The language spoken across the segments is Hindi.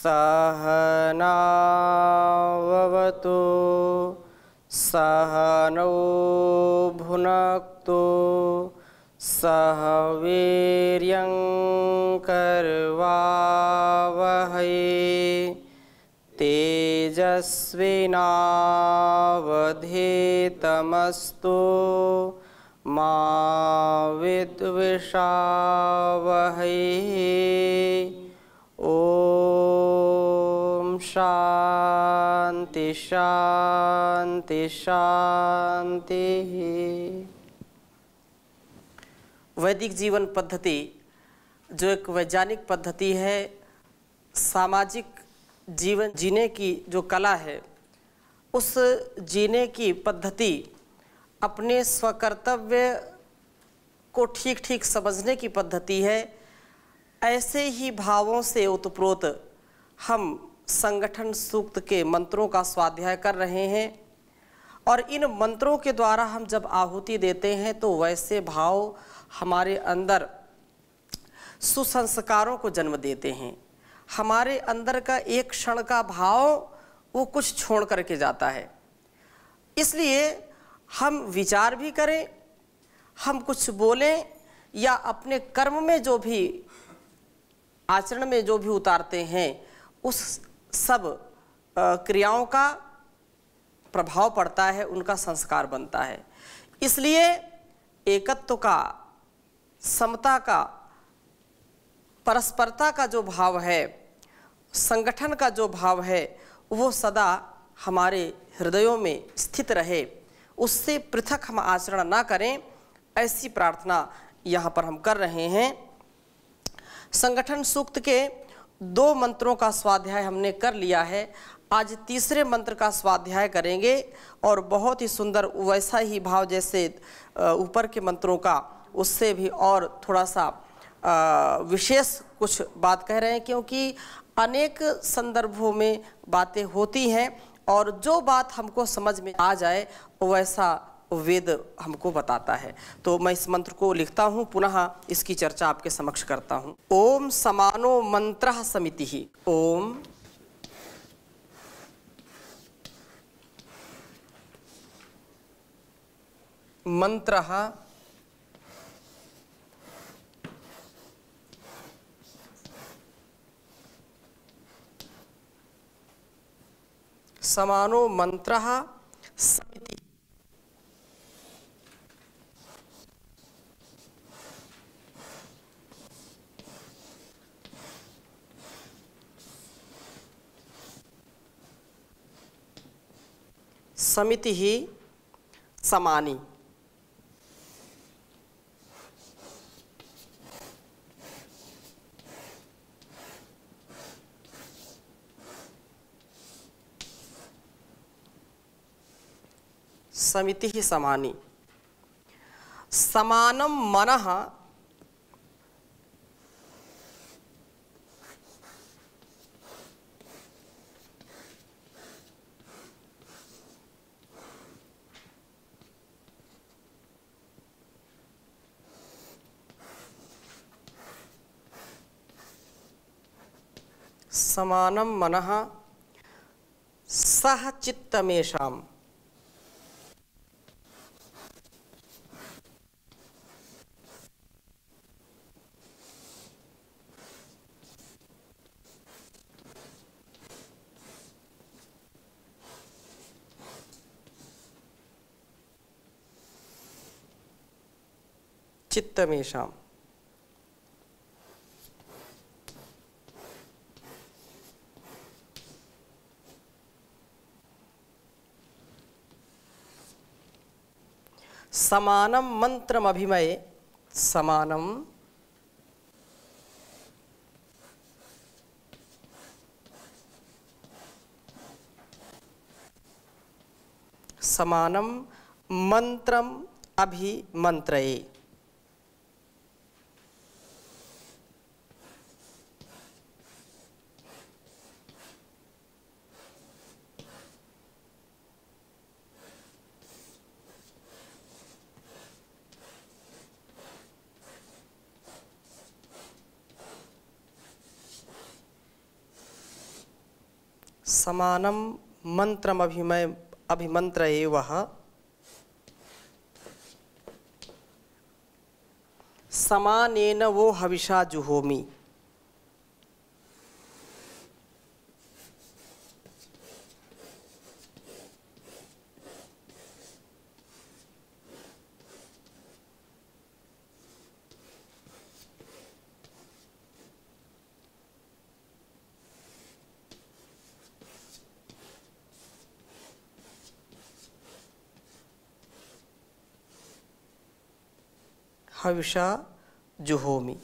सहनाववतु सहनौ भुनक्तु सह वीर्यं करवावहै तेजस्विनावधीतमस्तु मा विद्विषावहै। ओम शांति शांति शांति। वैदिक जीवन पद्धति जो एक वैज्ञानिक पद्धति है, सामाजिक जीवन जीने की जो कला है, उस जीने की पद्धति अपने स्वकर्तव्य को ठीक ठीक समझने की पद्धति है। ऐसे ही भावों से ओतप्रोत हम संगठन सूक्त के मंत्रों का स्वाध्याय कर रहे हैं और इन मंत्रों के द्वारा हम जब आहुति देते हैं तो वैसे भाव हमारे अंदर सुसंस्कारों को जन्म देते हैं। हमारे अंदर का एक क्षण का भाव वो कुछ छोड़ करके जाता है। इसलिए हम विचार भी करें, हम कुछ बोलें या अपने कर्म में जो भी आचरण में जो भी उतारते हैं, उस सब क्रियाओं का प्रभाव पड़ता है, उनका संस्कार बनता है। इसलिए एकत्व का, समता का, परस्परता का जो भाव है, संगठन का जो भाव है, वो सदा हमारे हृदयों में स्थित रहे, उससे पृथक हम आचरण ना करें, ऐसी प्रार्थना यहाँ पर हम कर रहे हैं। संगठन सूक्त के 2 मंत्रों का स्वाध्याय हमने कर लिया है। आज तीसरे मंत्र का स्वाध्याय करेंगे और बहुत ही सुंदर वैसा ही भाव जैसे ऊपर के मंत्रों का, उससे भी और थोड़ा सा विशेष कुछ बात कह रहे हैं, क्योंकि अनेक संदर्भों में बातें होती हैं और जो बात हमको समझ में आ जाए वैसा वेद हमको बताता है। तो मैं इस मंत्र को लिखता हूँ, पुनः इसकी चर्चा आपके समक्ष करता हूँ। ओम समानो मंत्रः समितिः। ओम मंत्रः समानो मंत्रः समितिः। समिति ही समानी। समिति ही समानी। समानम मनः समानम मनः सह चित्तमेषाम्। चित्तमेषाम्। समानम मंत्रमभिमये समानम समानम मंत्रम अभिमंत्रये। समानम मंत्रम अभिमंत्र एवः समानेन वो हविषा जुहोमि। हविषा जुहोमि।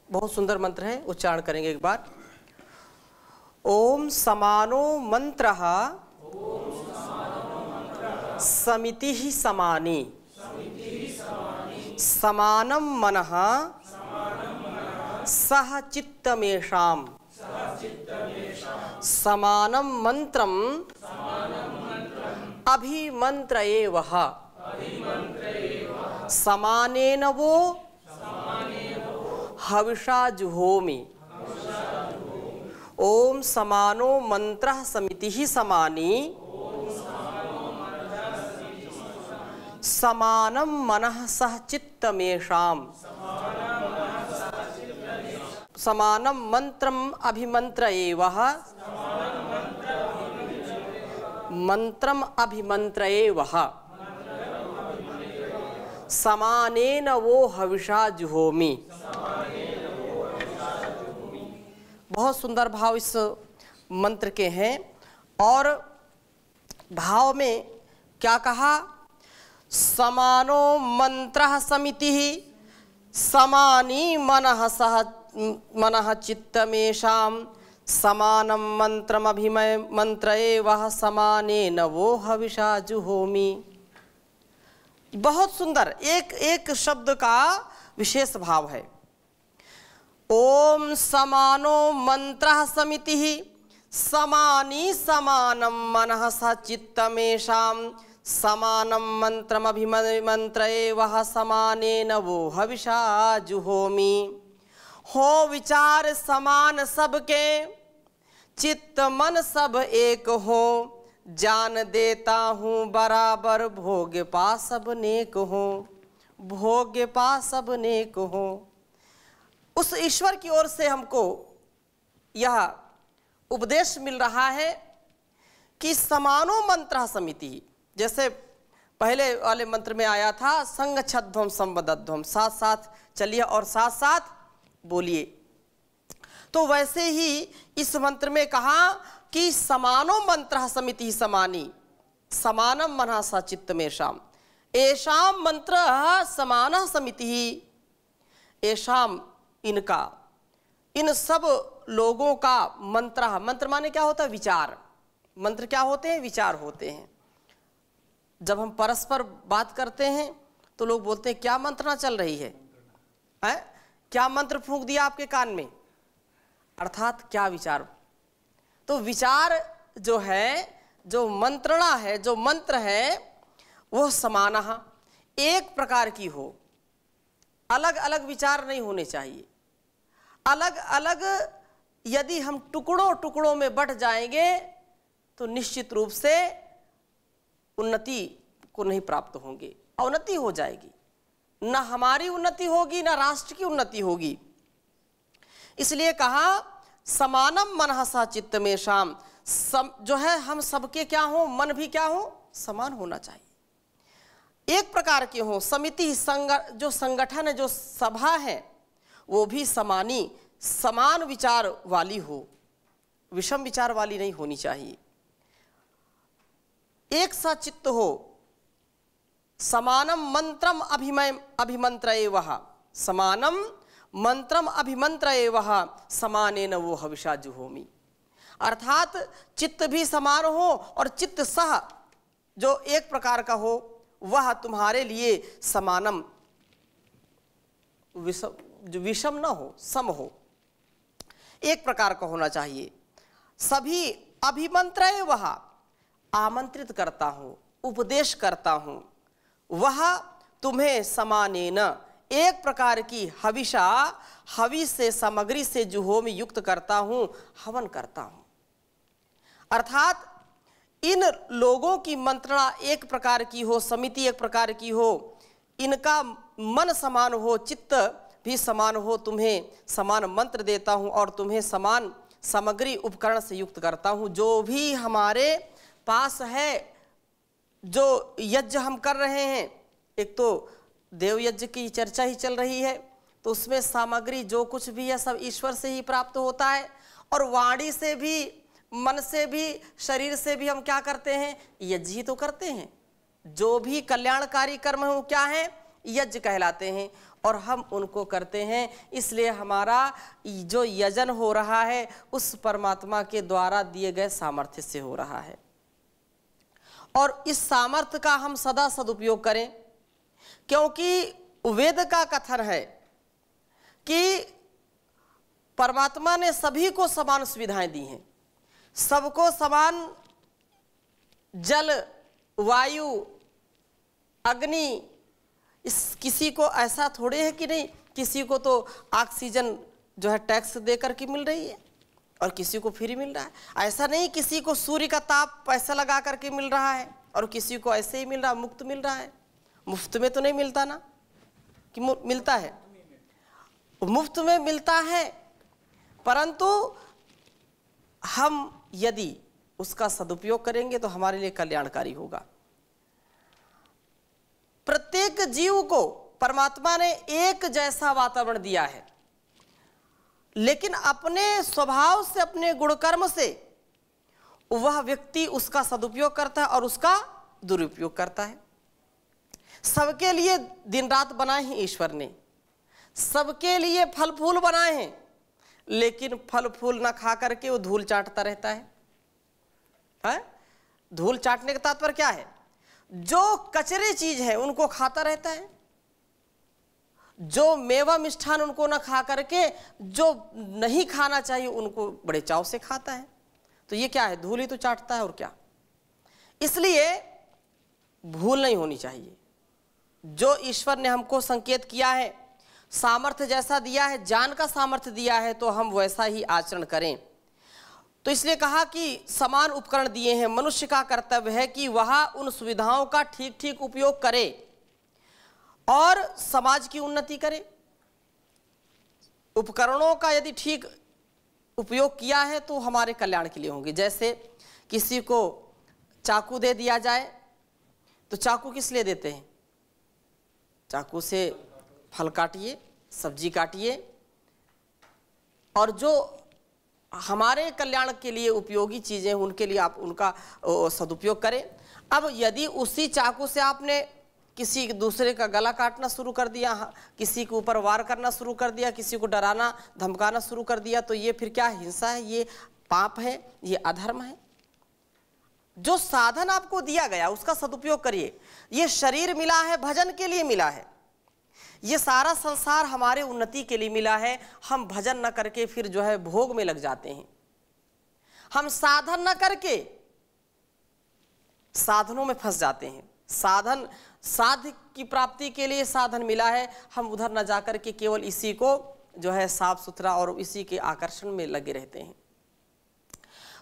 बहुत सुंदर मंत्र है, उच्चारण करेंगे एक बार। ओम समानो मंत्रः समितिः समानी समानं मनः सह चित्तमेषाम् समानं मंत्रम अभिमंत्र एवः समानेन वो हविषा जुहोमि। ओम समानो मंत्रः समितिः समानी समानं मनः सह चित्तमेषाम् समानं मंत्रम अभिमंत्र एवः मंत्रम अभिमंत्र एवः समानेन वो हविषा जुहोमि। बहुत सुंदर भाव इस मंत्र के हैं। और भाव में क्या कहा? समानो मंत्रः समितिः समानी मनः चित्तमेषाम् समानं मंत्रम अभिमंत्र एवः समानेन वो हविषा जुहोमि। बहुत सुंदर एक एक शब्द का विशेष भाव है। ओम समानो मंत्रः समितिः समानी समानं मनः सह चित्तमेषाम् समानं मंत्रम अभिमंत्र एवः समानेन वो हविषा जुहोमि। हो विचार समान सबके चित्त मन सब एक हो जान देता हूँ बराबर भोग पा सब नेक हो भोग पा सब नेक हो। उस ईश्वर की ओर से हमको यह उपदेश मिल रहा है कि समानो मंत्र समिति, जैसे पहले वाले मंत्र में आया था संग छध्वम संवदध्वम, साथ साथ चलिए और साथ साथ बोलिए। तो वैसे ही इस मंत्र में कहा कि समानो मंत्र समिति समानी समानम मनः स चित्तमेषाम् एषाम मंत्र समानः समिति एषाम इनका इन सब लोगों का मंत्र, मंत्र माने क्या होता है? विचार। मंत्र क्या होते हैं? विचार होते हैं। जब हम परस्पर बात करते हैं तो लोग बोलते हैं क्या मंत्रणा चल रही है, क्या मंत्र फूंक दिया आपके कान में, अर्थात क्या विचार। तो विचार जो है, जो मंत्रणा है, जो मंत्र है, वो समानः एक प्रकार की हो, अलग अलग विचार नहीं होने चाहिए। अलग अलग यदि हम टुकड़ों टुकड़ों में बट जाएंगे तो निश्चित रूप से उन्नति को नहीं प्राप्त होंगे, अवनति हो जाएगी। न हमारी उन्नति होगी, न राष्ट्र की उन्नति होगी। इसलिए कहा समानम मनः स चित्तमेषाम्, जो है हम सबके क्या हो, मन भी क्या हो, समान होना चाहिए, एक प्रकार के हो। समिति जो संगठन है, जो सभा है, वो भी समानी समान विचार वाली हो, विषम विचार वाली नहीं होनी चाहिए, एक सा चित्त हो। समानम मंत्रम अभिमंत्र एवः समानम मंत्रम अभिमंत्र एवः समानेन वो हविषा जुहोमि। अर्थात चित्त भी समान हो और चित्त सह जो एक प्रकार का हो वह तुम्हारे लिए समानम, विषम न हो, सम हो, एक प्रकार का होना चाहिए। सभी अभिमंत्रय वह, आमंत्रित करता हूँ, उपदेश करता हूँ, वह तुम्हें समानेन, एक प्रकार की हविषा, हवि से सामग्री से जुहो में युक्त करता हूँ, हवन करता हूँ। अर्थात इन लोगों की मंत्रणा एक प्रकार की हो, समिति एक प्रकार की हो, इनका मन समान हो, चित्त भी समान हो, तुम्हें समान मंत्र देता हूँ और तुम्हें समान सामग्री उपकरण से युक्त करता हूँ। जो भी हमारे पास है, जो यज्ञ हम कर रहे हैं, एक तो देव यज्ञ की चर्चा ही चल रही है, तो उसमें सामग्री जो कुछ भी है सब ईश्वर से ही प्राप्त होता है। और वाणी से भी, मन से भी, शरीर से भी हम क्या करते हैं? यज्ञ ही तो करते हैं। जो भी कल्याणकारी कर्म है वो क्या है? यज्ञ कहलाते हैं और हम उनको करते हैं। इसलिए हमारा जो यजन हो रहा है उस परमात्मा के द्वारा दिए गए सामर्थ्य से हो रहा है और इस सामर्थ्य का हम सदा सदुपयोग करें, क्योंकि वेद का कथन है कि परमात्मा ने सभी को समान सुविधाएं दी हैं, सबको समान जल, वायु, अग्नि, इस किसी को ऐसा थोड़े है कि नहीं, किसी को तो ऑक्सीजन जो है टैक्स देकर के मिल रही है और किसी को फ्री मिल रहा है। ऐसा नहीं किसी को सूर्य का ताप पैसा लगा करके मिल रहा है और किसी को ऐसे ही मिल रहा, मुफ्त मिल रहा है। मुफ्त में तो नहीं मिलता ना, कि मिलता है, मुफ्त में मिलता है, परंतु हम यदि उसका सदुपयोग करेंगे तो हमारे लिए कल्याणकारी होगा। प्रत्येक जीव को परमात्मा ने एक जैसा वातावरण दिया है, लेकिन अपने स्वभाव से, अपने गुणकर्म से वह व्यक्ति उसका सदुपयोग करता है और उसका दुरुपयोग करता है। सबके लिए दिन रात बनाए हैं ईश्वर ने, सबके लिए फल फूल बनाए हैं, लेकिन फल फूल ना खा करके वो धूल चाटता रहता है? धूल चाटने का तात्पर्य क्या है? जो कचरे चीज है उनको खाता रहता है, जो मेवा मिष्ठान उनको ना खा करके जो नहीं खाना चाहिए उनको बड़े चाव से खाता है। तो ये क्या है? धूल ही तो चाटता है और क्या। इसलिए भूल नहीं होनी चाहिए। जो ईश्वर ने हमको संकेत किया है, सामर्थ्य जैसा दिया है, ज्ञान का सामर्थ्य दिया है, तो हम वैसा ही आचरण करें। तो इसलिए कहा कि समान उपकरण दिए हैं, मनुष्य का कर्तव्य है कि वह उन सुविधाओं का ठीक ठीक उपयोग करे और समाज की उन्नति करे। उपकरणों का यदि ठीक उपयोग किया है तो हमारे कल्याण के लिए होंगे। जैसे किसी को चाकू दे दिया जाए तो चाकू किस लिए देते हैं? चाकू से फल काटिए, सब्जी काटिए, और जो हमारे कल्याण के लिए उपयोगी चीज़ें उनके लिए आप उनका सदुपयोग करें। अब यदि उसी चाकू से आपने किसी दूसरे का गला काटना शुरू कर दिया, किसी के ऊपर वार करना शुरू कर दिया, किसी को डराना धमकाना शुरू कर दिया, तो ये फिर क्या हिंसा है? ये पाप है, ये अधर्म है। जो साधन आपको दिया गया उसका सदुपयोग करिए। ये शरीर मिला है भजन के लिए मिला है, ये सारा संसार हमारे उन्नति के लिए मिला है। हम भजन न करके फिर जो है भोग में लग जाते हैं, हम साधन न करके साधनों में फंस जाते हैं। साधन, साध्य की प्राप्ति के लिए साधन मिला है, हम उधर न जाकर के केवल इसी को जो है साफ सुथरा और इसी के आकर्षण में लगे रहते हैं।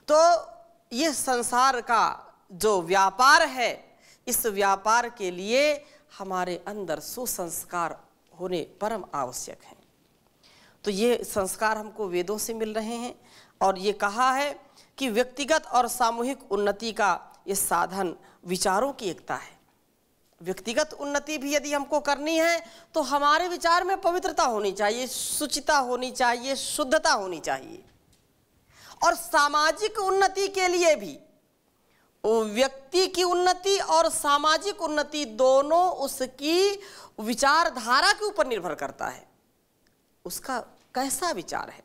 तो ये संसार का जो व्यापार है, इस व्यापार के लिए हमारे अंदर सुसंस्कार होने परम आवश्यक हैं। तो ये संस्कार हमको वेदों से मिल रहे हैं और ये कहा है कि व्यक्तिगत और सामूहिक उन्नति का ये साधन विचारों की एकता है। व्यक्तिगत उन्नति भी यदि हमको करनी है तो हमारे विचार में पवित्रता होनी चाहिए, शुचिता होनी चाहिए, शुद्धता होनी चाहिए। और सामाजिक उन्नति के लिए भी व्यक्ति की उन्नति और सामाजिक उन्नति दोनों उसकी विचारधारा के ऊपर निर्भर करता है। उसका कैसा विचार है,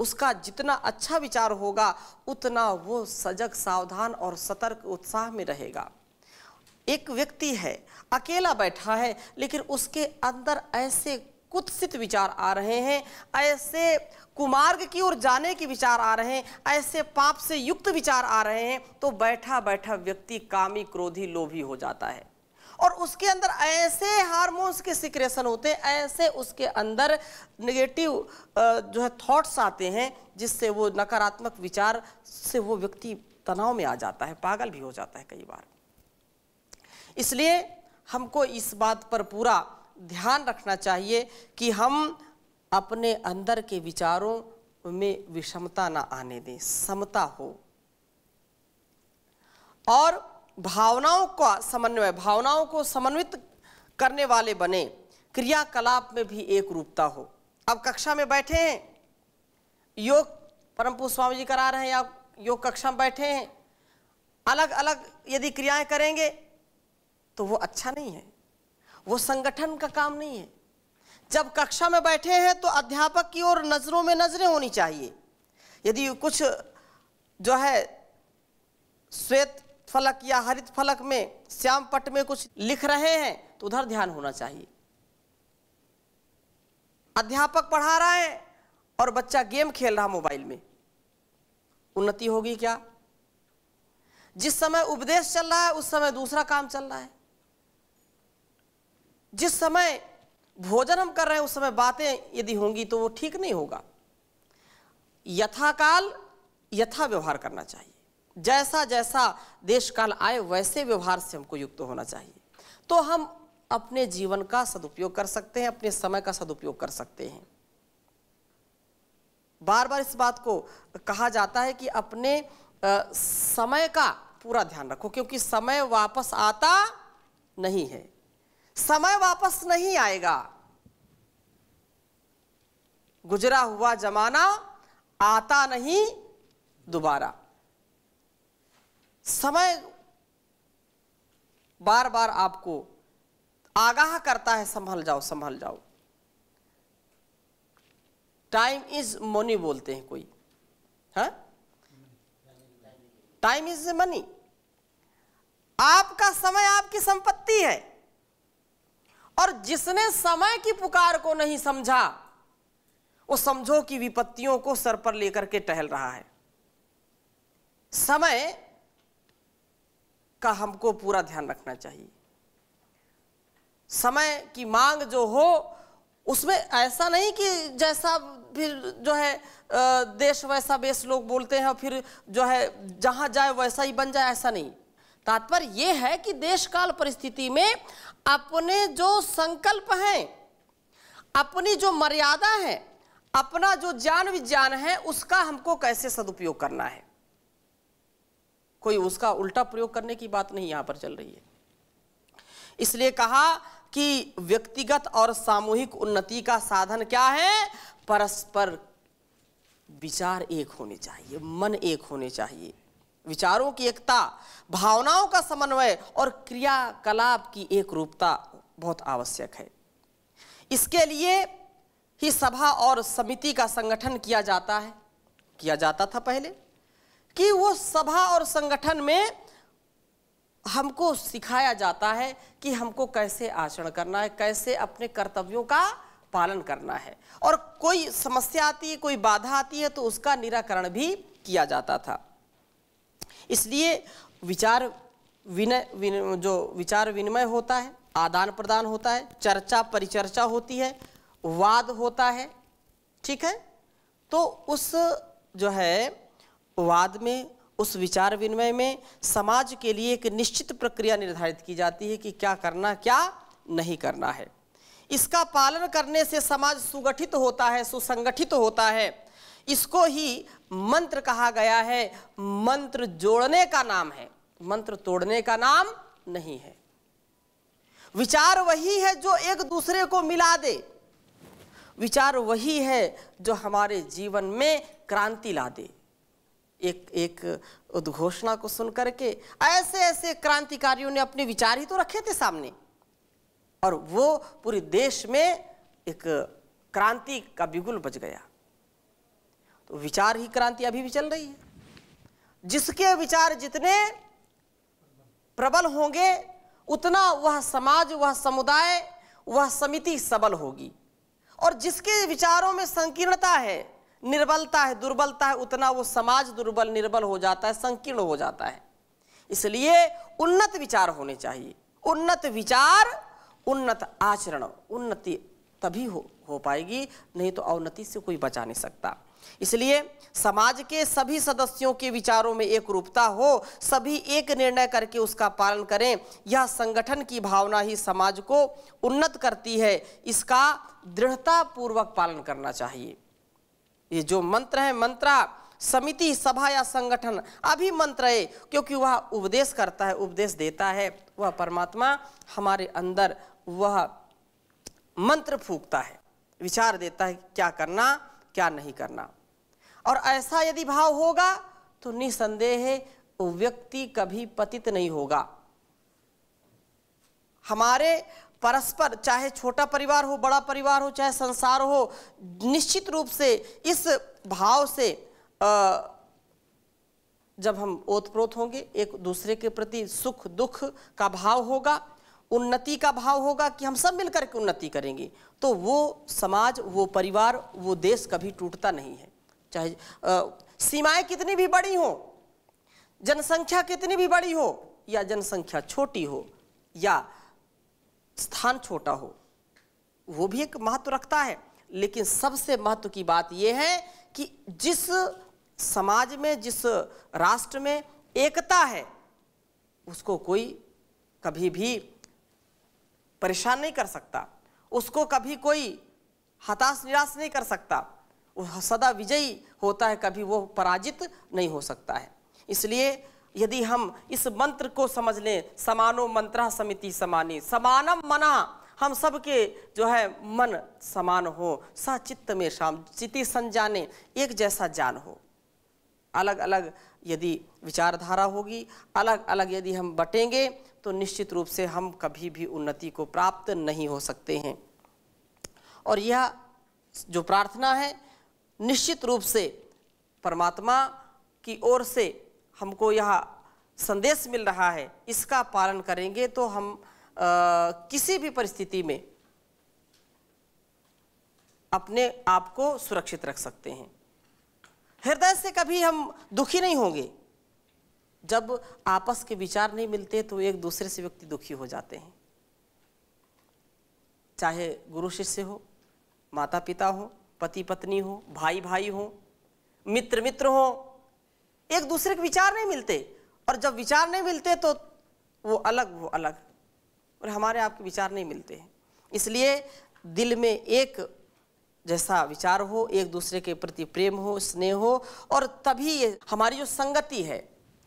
उसका जितना अच्छा विचार होगा उतना वो सजग, सावधान और सतर्क, उत्साह में रहेगा। एक व्यक्ति है, अकेला बैठा है, लेकिन उसके अंदर ऐसे कुत्सित विचार आ रहे हैं, ऐसे कुमार्ग की ओर जाने के विचार आ रहे हैं, ऐसे पाप से युक्त विचार आ रहे हैं, तो बैठा बैठा व्यक्ति कामी, क्रोधी, लोभी हो जाता है और उसके अंदर ऐसे हार्मोन्स के सिक्रेशन होते हैं, ऐसे उसके अंदर नेगेटिव जो है थॉट्स आते हैं, जिससे वो नकारात्मक विचार से वो व्यक्ति तनाव में आ जाता है, पागल भी हो जाता है कई बार। इसलिए हमको इस बात पर पूरा ध्यान रखना चाहिए कि हम अपने अंदर के विचारों में विषमता ना आने दें, समता हो और भावनाओं का समन्वय, भावनाओं को समन्वित करने वाले बने, क्रियाकलाप में भी एक रूपता हो। अब कक्षा में बैठे हैं, योग परम पूज्य स्वामी जी करा रहे हैं, आप योग कक्षा में बैठे हैं, अलग अलग यदि क्रियाएं करेंगे तो वो अच्छा नहीं है, वो संगठन का काम नहीं है। जब कक्षा में बैठे हैं तो अध्यापक की ओर नजरों में नजरें होनी चाहिए। यदि कुछ जो है श्वेत फलक या हरित फलक में, श्याम पट में कुछ लिख रहे हैं तो उधर ध्यान होना चाहिए। अध्यापक पढ़ा रहा है और बच्चा गेम खेल रहा मोबाइल में, उन्नति होगी क्या? जिस समय उपदेश चल रहा है उस समय दूसरा काम चल रहा है, जिस समय भोजन हम कर रहे हैं उस समय बातें यदि होंगी तो वो ठीक नहीं होगा। यथाकाल यथा व्यवहार करना चाहिए, जैसा जैसा देश काल आए वैसे व्यवहार से हमको युक्त होना चाहिए, तो हम अपने जीवन का सदुपयोग कर सकते हैं, अपने समय का सदुपयोग कर सकते हैं। बार बार इस बात को कहा जाता है कि अपने समय का पूरा ध्यान रखो, क्योंकि समय वापस आता नहीं है, समय वापस नहीं आएगा। गुजरा हुआ जमाना आता नहीं दोबारा। समय बार बार आपको आगाह करता है, संभल जाओ संभल जाओ। टाइम इज मनी बोलते हैं कोई, हाँ, टाइम इज मनी। आपका समय आपकी संपत्ति है, और जिसने समय की पुकार को नहीं समझा वो समझो कि विपत्तियों को सर पर लेकर के टहल रहा है। समय का हमको पूरा ध्यान रखना चाहिए। समय की मांग जो हो उसमें ऐसा नहीं कि जैसा फिर जो है देश वैसा बेस लोग बोलते हैं और फिर जो है जहां जाए वैसा ही बन जाए, ऐसा नहीं। तात्पर्य यह है कि देश काल परिस्थिति में अपने जो संकल्प हैं, अपनी जो मर्यादा है, अपना जो ज्ञान विज्ञान है, उसका हमको कैसे सदुपयोग करना है। कोई उसका उल्टा प्रयोग करने की बात नहीं यहां पर चल रही है। इसलिए कहा कि व्यक्तिगत और सामूहिक उन्नति का साधन क्या है? परस्पर विचार एक होने चाहिए, मन एक होने चाहिए, विचारों की एकता, भावनाओं का समन्वय और क्रियाकलाप की एक रूपता बहुत आवश्यक है। इसके लिए ही सभा और समिति का संगठन किया जाता है, किया जाता था पहले, कि वो सभा और संगठन में हमको सिखाया जाता है कि हमको कैसे आचरण करना है, कैसे अपने कर्तव्यों का पालन करना है, और कोई समस्या आती है, कोई बाधा आती है तो उसका निराकरण भी किया जाता था। इसलिए विचार विनिमय होता है, आदान प्रदान होता है, चर्चा परिचर्चा होती है, वाद होता है, ठीक है। तो उस जो है वाद में, उस विचार विनिमय में समाज के लिए एक निश्चित प्रक्रिया निर्धारित की जाती है कि क्या करना क्या नहीं करना है। इसका पालन करने से समाज सुगठित होता है, सुसंगठित होता है। इसको ही मंत्र कहा गया है। मंत्र जोड़ने का नाम है, मंत्र तोड़ने का नाम नहीं है। विचार वही है जो एक दूसरे को मिला दे, विचार वही है जो हमारे जीवन में क्रांति ला दे। एक उद्घोषणा को सुनकर के ऐसे ऐसे क्रांतिकारियों ने अपने विचार ही तो रखे थे सामने, और वो पूरे देश में एक क्रांति का बिगुल बज गया। तो विचार ही क्रांति अभी भी चल रही है। जिसके विचार जितने प्रबल होंगे उतना वह समाज, वह समुदाय, वह समिति सबल होगी। और जिसके विचारों में संकीर्णता है, निर्बलता है, दुर्बलता है, उतना वो समाज दुर्बल निर्बल हो जाता है, संकीर्ण हो जाता है। इसलिए उन्नत विचार होने चाहिए। उन्नत विचार, उन्नत आचरण, उन्नति तभी हो पाएगी, नहीं तो अवनति से कोई बचा नहीं सकता। इसलिए समाज के सभी सदस्यों के विचारों में एक रूपता हो, सभी एक निर्णय करके उसका पालन करें। यह संगठन की भावना ही समाज को उन्नत करती है, इसका दृढ़ता पूर्वक पालन करना चाहिए। ये जो मंत्र है, मंत्रा समिति, सभा या संगठन अभिमंत्र है, क्योंकि वह उपदेश करता है, उपदेश देता है। वह परमात्मा हमारे अंदर वह मंत्र फूंकता है, विचार देता है क्या करना क्या नहीं करना। और ऐसा यदि भाव होगा तो निसंदेह है वो व्यक्ति कभी पतित नहीं होगा। हमारे परस्पर, चाहे छोटा परिवार हो, बड़ा परिवार हो, चाहे संसार हो, निश्चित रूप से इस भाव से जब हम ओतप्रोत होंगे, एक दूसरे के प्रति सुख दुख का भाव होगा, उन्नति का भाव होगा कि हम सब मिलकर के उन्नति करेंगे, तो वो समाज, वो परिवार, वो देश कभी टूटता नहीं है। चाहे सीमाएं कितनी भी बड़ी हो, जनसंख्या कितनी भी बड़ी हो, या जनसंख्या छोटी हो, या स्थान छोटा हो, वो भी एक महत्व रखता है। लेकिन सबसे महत्व की बात यह है कि जिस समाज में, जिस राष्ट्र में एकता है, उसको कोई कभी भी परेशान नहीं कर सकता, उसको कभी कोई हताश निराश नहीं कर सकता। वो सदा विजयी होता है, कभी वो पराजित नहीं हो सकता है। इसलिए यदि हम इस मंत्र को समझ लें, समानो मंत्रा समिति समानी, समानम मना, हम सब के जो है मन समान हो, सचित्त में शाम चिति संजाने, एक जैसा ज्ञान हो। अलग अलग यदि विचारधारा होगी, अलग अलग यदि हम बटेंगे, तो निश्चित रूप से हम कभी भी उन्नति को प्राप्त नहीं हो सकते हैं। और यह जो प्रार्थना है, निश्चित रूप से परमात्मा की ओर से हमको यह संदेश मिल रहा है, इसका पालन करेंगे तो हम किसी भी परिस्थिति में अपने आप को सुरक्षित रख सकते हैं। हृदय से कभी हम दुखी नहीं होंगे। जब आपस के विचार नहीं मिलते तो एक दूसरे से व्यक्ति दुखी हो जाते हैं, चाहे गुरु शिष्य हो, माता पिता हो, पति पत्नी हो, भाई भाई हो, मित्र मित्र हो, एक दूसरे के विचार नहीं मिलते। और जब विचार नहीं मिलते तो वो अलग, और हमारे आपके विचार नहीं मिलते हैं। इसलिए दिल में एक जैसा विचार हो, एक दूसरे के प्रति प्रेम हो, स्नेह हो, और तभी हमारी जो संगति है,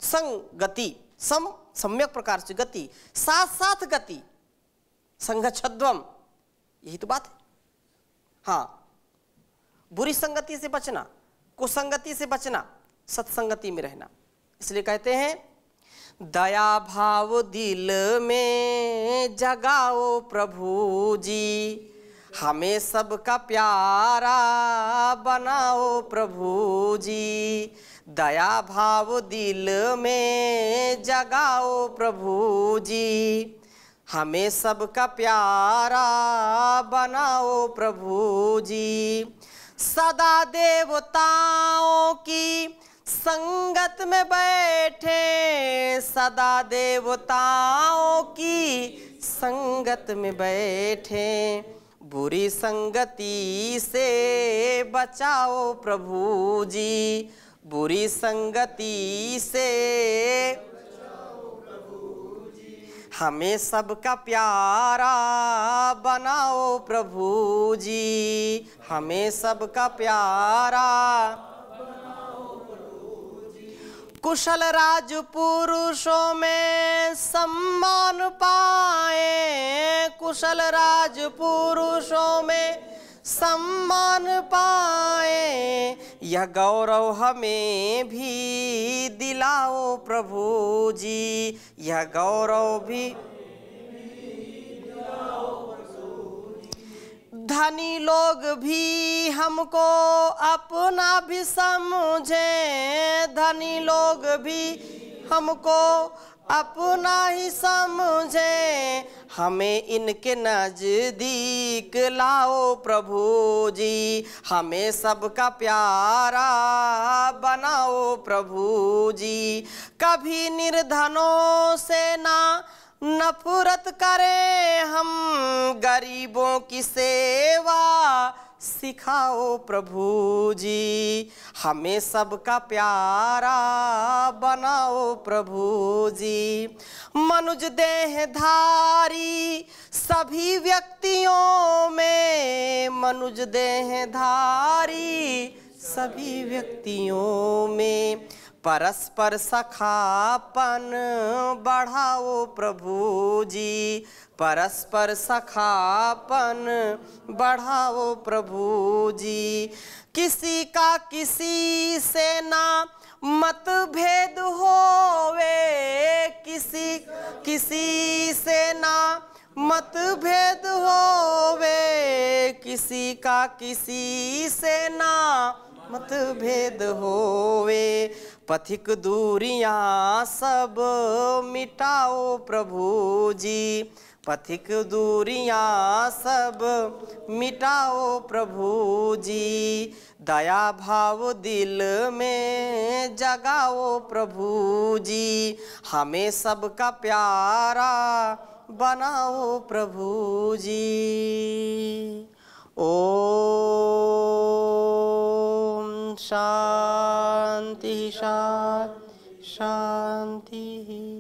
संगति, सम्यक प्रकार से गति, साथ साथ गति, संगच्छध्वम, यही तो बात है। हाँ, बुरी संगति से बचना, कुसंगति से बचना, सत्संगति में रहना। इसलिए कहते हैं, दया भाव दिल में जगाओ प्रभु जी, हमें सबका प्यारा बनाओ प्रभु जी। दया भाव दिल में जगाओ प्रभु जी, हमें सबका प्यारा बनाओ प्रभु जी। सदा देवताओं की संगत में बैठे, सदा देवताओं की संगत में बैठे, बुरी संगति से बचाओ प्रभु जी, बुरी संगति से बचाओ प्रभु जी। हमें सबका प्यारा बनाओ प्रभु जी, हमें सबका प्यारा बनाओ प्रभु जी। कुशल राज पुरुषों में सम्मान पाए, कुशल राज पुरुषों में सम्मान पाए, यह गौरव हमें भी दिलाओ प्रभु जी, यह गौरव भी दिलाओ प्रभु जी। धनी लोग भी हमको अपना भी समझे, धनी लोग भी हमको अपना ही समझे, हमें इनके नजदीक लाओ प्रभु जी। हमें सबका प्यारा बनाओ प्रभु जी। कभी निर्धनों से ना नफरत करें हम, गरीबों की सेवा सिखाओ प्रभु जी। हमें सबका प्यारा बनाओ प्रभु जी। मनुज देहधारी सभी व्यक्तियों में, मनुज देहधारी सभी व्यक्तियों में परस्पर सखापन बढ़ाओ प्रभु जी। परस्पर सखापन बढ़ाओ प्रभु जी। किसी का किसी से ना मतभेद होवे, किसी से ना मतभेद होवे, किसी का किसी से ना मतभेद होवे। पथिक दूरियां सब मिटाओ प्रभु जी। पथिक दूरियां सब मिटाओ प्रभु जी। दया भाव दिल में जगाओ प्रभु जी। हमें सबका प्यारा बनाओ प्रभु जी। ओम शांति शांति शांति।